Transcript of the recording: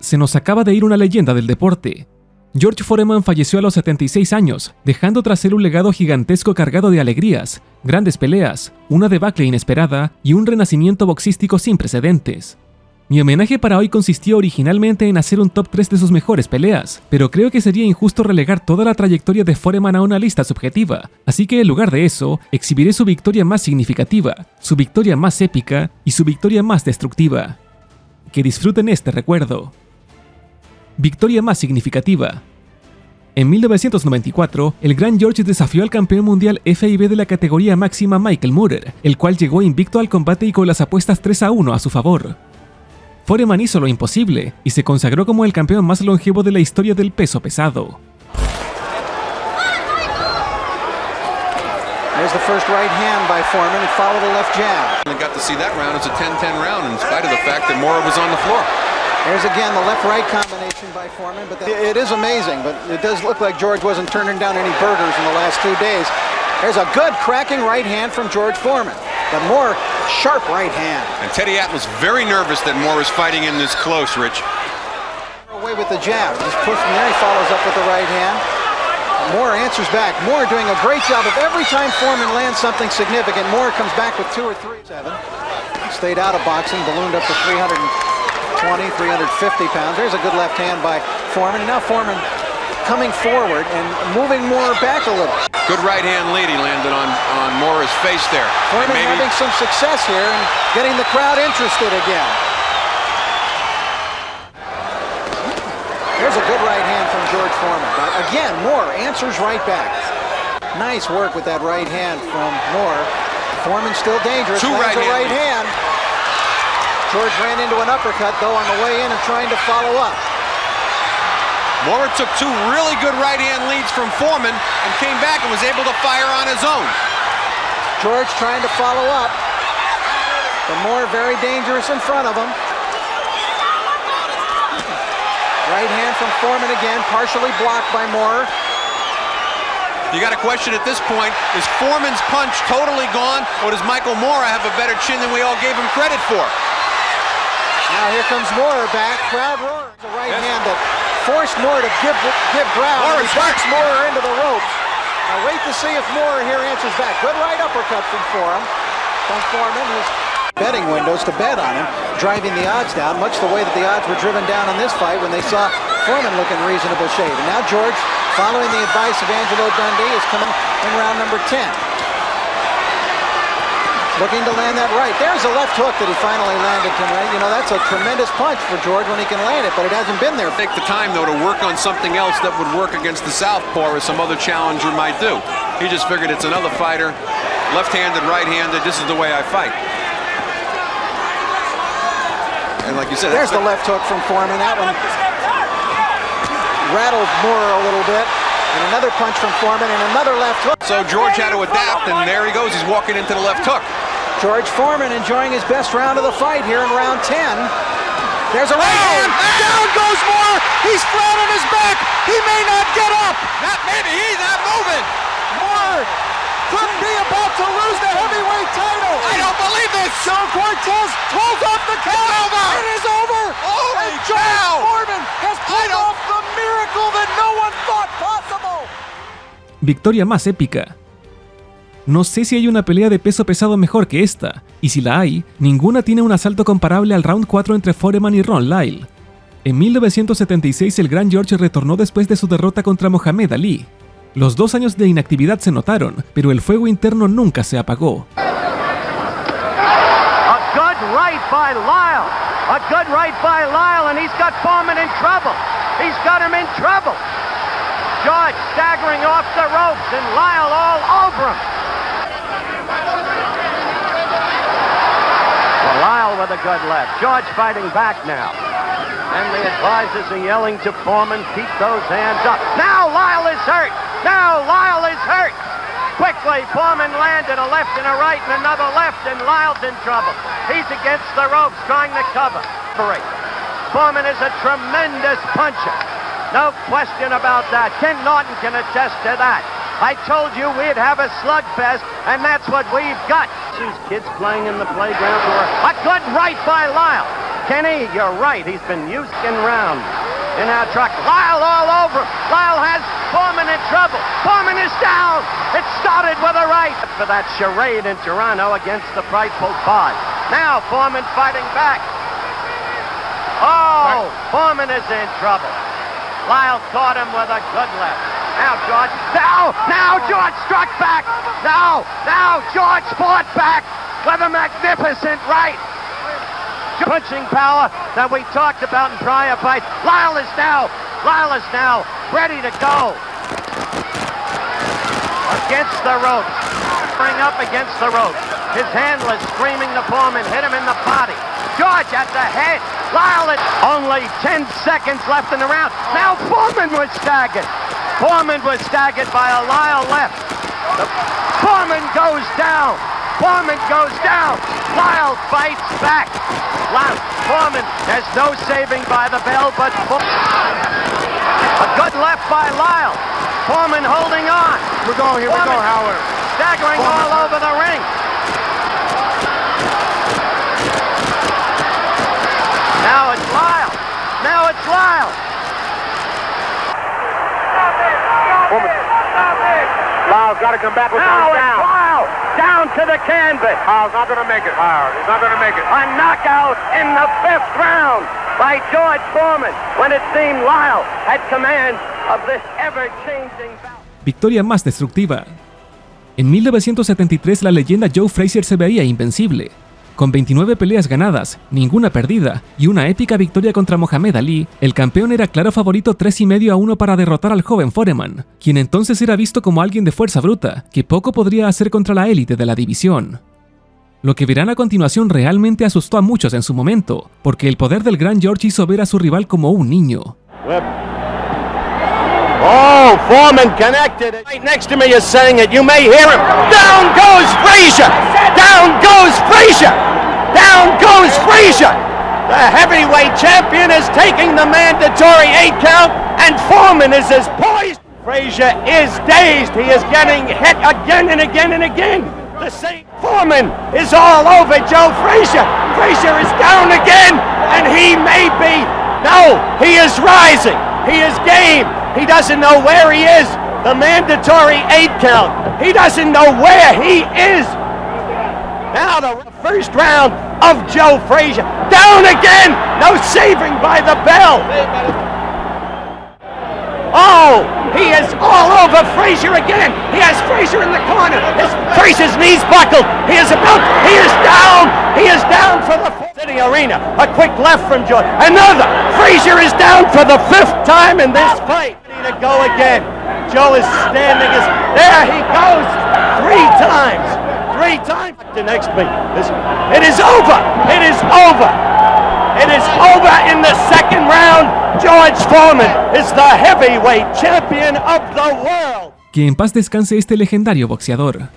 Se nos acaba de ir una leyenda del deporte. George Foreman falleció a los 76 años, dejando tras él un legado gigantesco cargado de alegrías, grandes peleas, una debacle inesperada y un renacimiento boxístico sin precedentes. Mi homenaje para hoy consistió originalmente en hacer un top 3 de sus mejores peleas, pero creo que sería injusto relegar toda la trayectoria de Foreman a una lista subjetiva, así que en lugar de eso, exhibiré su victoria más significativa, su victoria más épica y su victoria más destructiva. Que disfruten este recuerdo. Victoria más significativa. En 1994, el gran George desafió al campeón mundial FIB de la categoría máxima Michael Moorer, el cual llegó invicto al combate y con las apuestas 3-1 a su favor. Foreman hizo lo imposible y se consagró como el campeón más longevo de la historia del peso pesado. There's the first right hand by Foreman and followed a left jab. We got to see that round. It's a 10-10 round in spite of the fact that Moorer was on the floor. There's again the left-right combination by Foreman, but it is amazing, but it does look like George wasn't turning down any burgers in the last 2 days. There's a good cracking right hand from George Foreman. The more sharp right hand. And Teddy Atlas very nervous that Moorer is fighting in this close, Rich. Away with the jab. Just push from there, he follows up with the right hand. Moorer answers back. Moorer doing a great job of every time Foreman lands something significant, Moorer comes back with 2 or 3. 7. Stayed out of boxing, ballooned up to 320, 350 pounds. There's a good left hand by Foreman. And now Foreman coming forward and moving Moorer back a little. Good right hand lead he landed on Moorer's face there. Foreman having some success here and getting the crowd interested again. There's a good right hand from George Foreman. Again, Moorer answers right back. Nice work with that right hand from Moorer. Foreman still dangerous. Two right hand. George ran into an uppercut though on the way in and trying to follow up. Moorer took 2 really good right-hand leads from Foreman and came back and was able to fire on his own. George trying to follow up. But Moorer very dangerous in front of him. Right hand from Foreman again, partially blocked by Moorer. You got a question at this point, is Foreman's punch totally gone, or does Michael Moorer have a better chin than we all gave him credit for? Now here comes Moorer back, crowd roars. The right hand that forced Moorer to give ground. He backs Moorer into the ropes. Now wait to see if Moorer here answers back. Good right uppercut from Foreman. His betting windows to bet on him, driving the odds down, much the way that the odds were driven down in this fight when they saw Foreman look in reasonable shape. And now George, following the advice of Angelo Dundee, is coming in round number 10. Looking to land that right. There's a left hook that he finally landed tonight. You know, that's a tremendous punch for George when he can land it, but it hasn't been there. Take the time, though, to work on something else that would work against the southpaw as some other challenger might do. He just figured it's another fighter, left-handed, right-handed, this is the way I fight. And like you said, there's the left hook from Foreman. That one rattled Moorer a little bit. And another punch from Foreman and another left hook. So George had to adapt, and there he goes. He's walking into the left hook. George Foreman enjoying his best round of the fight here in round 10. There's a right hand. Down goes Moorer. He's flat on his back. He may not get up. Not maybe. He's not moving. Moorer could be about to lose the heavyweight title. I don't believe this. Joe Cortez pulls off the count. It is over. Holy and George cow. Foreman has pulled off the miracle that no one thought possible. Victoria más épica. No sé si hay una pelea de peso pesado mejor que esta, y si la hay, ninguna tiene un asalto comparable al round 4 entre Foreman y Ron Lyle. En 1976 el gran George retornó después de su derrota contra Muhammad Ali. Los 2 años de inactividad se notaron, pero el fuego interno nunca se apagó. A good right by Lyle. A good right by Lyle, and he's got Foreman in trouble. He's got him in trouble. George staggering off the ropes, and Lyle all over him. Well, Lyle with a good left. George fighting back now. And the advisors are yelling to Foreman, keep those hands up. Now Lyle is hurt. Now Lyle is hurt. Quickly, Foreman landed a left and a right and another left, and Lyle's in trouble. He's against the ropes trying to cover. Foreman is a tremendous puncher. No question about that. Ken Norton can attest to that. I told you we'd have a slugfest, and that's what we've got. These kids playing in the playground. A good right by Lyle. Kenny, you're right. He's been using round in our truck. Lyle all over him. Lyle has Foreman in trouble. Foreman is down. It started with a right for that charade in Toronto against the frightful Bod. Now Foreman fighting back. Oh, Foreman is in trouble. Lyle caught him with a good left. Now George. Now George struck back. Now George fought back with a magnificent right. Punching power that we talked about in prior fights. Lyle is now ready to go. Against the ropes. Bring up against the ropes. His handler screaming to Foreman, hit him in the body. George at the head. Lyle at only 10 seconds left in the round. Now Foreman was staggered. Foreman was staggered by a Lyle left. Foreman goes down. Foreman goes down. Lyle fights back. Foreman has no saving by the bell, but a good left by Lyle. Foreman holding on. We're going, here we go, Howard. Staggering all over the ring. Now it's Lyle. Now it's Lyle. Lyle's got to come back with Now those it's down. Lyle. Down to the canvas. Lyle's not going to make it, Howard. He's not going to make it. A knockout in the 5th round by George Foreman when it seemed Lyle had command of this ever-changing bout. Victoria más destructiva. En 1973 la leyenda Joe Frazier se veía invencible. Con 29 peleas ganadas, ninguna perdida y una épica victoria contra Mohamed Ali, el campeón era claro favorito 3,5-1 para derrotar al joven Foreman, quien entonces era visto como alguien de fuerza bruta, que poco podría hacer contra la élite de la división. Lo que verán a continuación realmente asustó a muchos en su momento, porque el poder del gran George hizo ver a su rival como un niño. Oh, Foreman connected. Right next to me is saying it. You may hear him. Down goes Frazier. Down goes Frazier. Down goes Frazier. The heavyweight champion is taking the mandatory 8 count, and Foreman is as poised. Frazier is dazed. He is getting hit again and again and again. The same Foreman is all over Joe Frazier. Frazier is down again, and he may be. No, he is rising. He is game. He doesn't know where he is. The mandatory 8 count. He doesn't know where he is. Now the first round of Joe Frazier. Down again. No saving by the bell. Oh, he is all over Frazier again. He has Frazier in the corner. Frazier's knees buckled. He is down. He is down for the City Arena. A quick left from George. Another. Frazier is down for the 5th time in this fight. Ready to go again. Joe is standing. There he goes. 3 times. 3 times. The next beat. It is over. It is over. It is over in the 2nd round. George Foreman is the heavyweight champion of the world. Que en paz descanse este legendario boxeador.